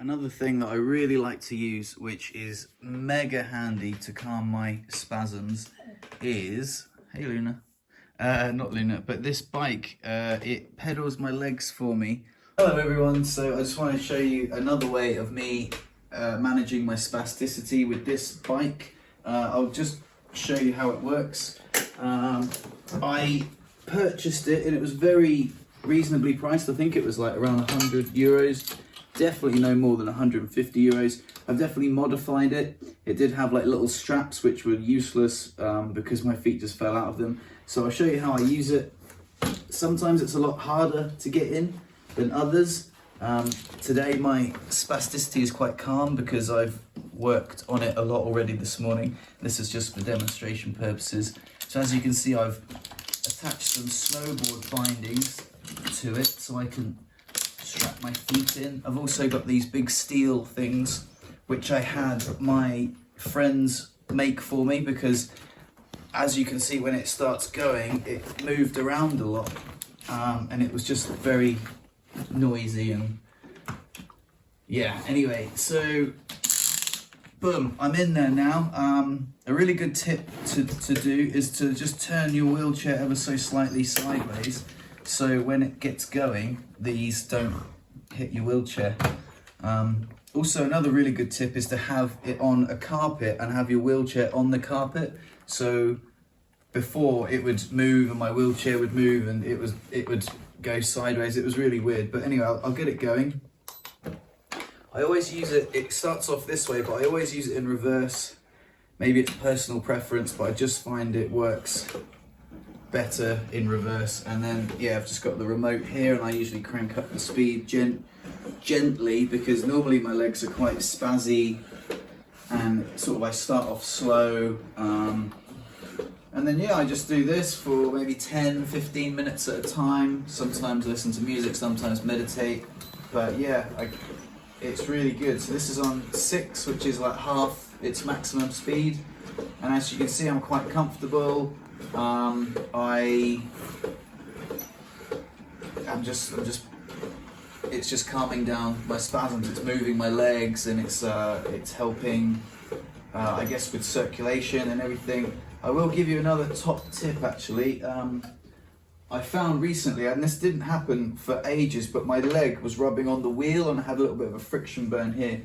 Another thing that I really like to use, which is mega handy to calm my spasms, is, hey Luna, not Luna, but this bike, it pedals my legs for me. Hello everyone, so I just want to show you another way of me managing my spasticity with this bike. I'll just show you how it works. I purchased it and it was very reasonably priced. I think it was like around €100. Definitely no more than 150 euros. I've definitely modified it. It did have like little straps which were useless because my feet just fell out of them. So I'll show you how I use it. Sometimes it's a lot harder to get in than others. Today my spasticity is quite calm because I've worked on it a lot already this morning. This is just for demonstration purposes. So as you can see, I've attached some snowboard bindings to it so I can strap my feet in. I've also got these big steel things which I had my friends make for me because as you can see, when it starts going, it moved around a lot and it was just very noisy and yeah, anyway, so boom, I'm in there now. A really good tip to do is to just turn your wheelchair ever so slightly sideways so when it gets going, these don't hit your wheelchair. Also, another really good tip is to have it on a carpet and have your wheelchair on the carpet. So before it would move and my wheelchair would move and it would go sideways. It was really weird, but anyway, I'll get it going. I always use it, it starts off this way, but I always use it in reverse. Maybe it's personal preference, but I just find it works better in reverse. And then yeah, I've just got the remote here and I usually crank up the speed gently because normally my legs are quite spazzy and sort of I start off slow and then yeah, I just do this for maybe 10-15 minutes at a time. Sometimes listen to music, sometimes meditate, but yeah, it's really good. So this is on 6, which is like half its maximum speed, and as you can see, I'm quite comfortable. It's just calming down my spasms. It's moving my legs, and it's helping, I guess, with circulation and everything. I will give you another top tip actually. I found recently, and this didn't happen for ages, but my leg was rubbing on the wheel and I had a little bit of a friction burn here,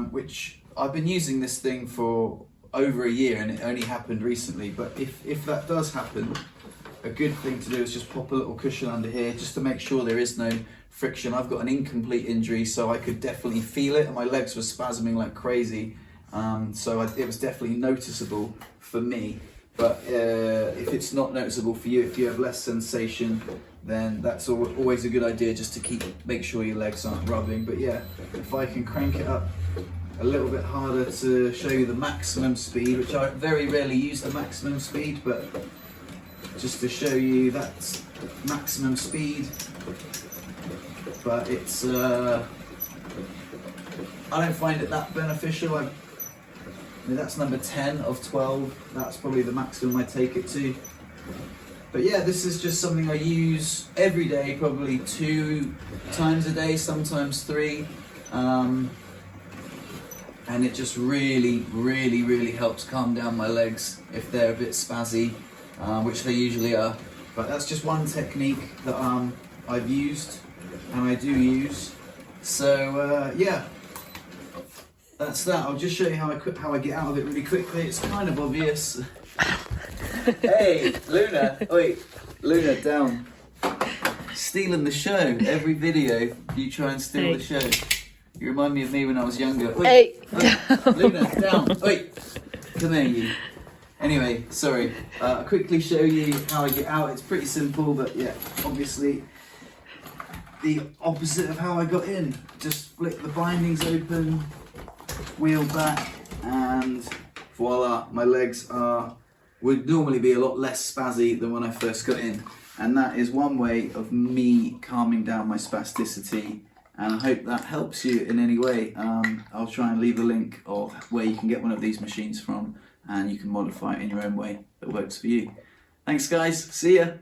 which I've been using this thing for over a year and it only happened recently. But if that does happen, a good thing to do is just pop a little cushion under here just to make sure there is no friction. I've got an incomplete injury, so I could definitely feel it and my legs were spasming like crazy. It was definitely noticeable for me. But if it's not noticeable for you, if you have less sensation, then that's always a good idea just to make sure your legs aren't rubbing. But yeah, if I can crank it up a little bit harder to show you the maximum speed, which I very rarely use the maximum speed, but just to show you that's maximum speed. But it's, I don't find it that beneficial. I mean, that's number 10 of 12. That's probably the maximum I take it to. But yeah, this is just something I use every day, probably 2 times a day, sometimes 3. And it just really helps calm down my legs if they're a bit spazzy, which they usually are. But that's just one technique that I've used and I do use. So yeah. That's that. I'll just show you how I get out of it really quickly. It's kind of obvious. Hey, Luna. Wait, Luna, down. Stealing the show. Every video, you try and steal the show. You remind me of me when I was younger. Wait, hey. Luna, down. Wait, come here, you. Anyway, sorry. I'll quickly show you how I get out. It's pretty simple, but yeah, obviously the opposite of how I got in. Just flick the bindings open, wheel back, and voila, my legs would normally be a lot less spazzy than when I first got in. And that is one way of me calming down my spasticity, and I hope that helps you in any way. I'll try and leave a link of where you can get one of these machines from and you can modify it in your own way that works for you. Thanks guys, see ya!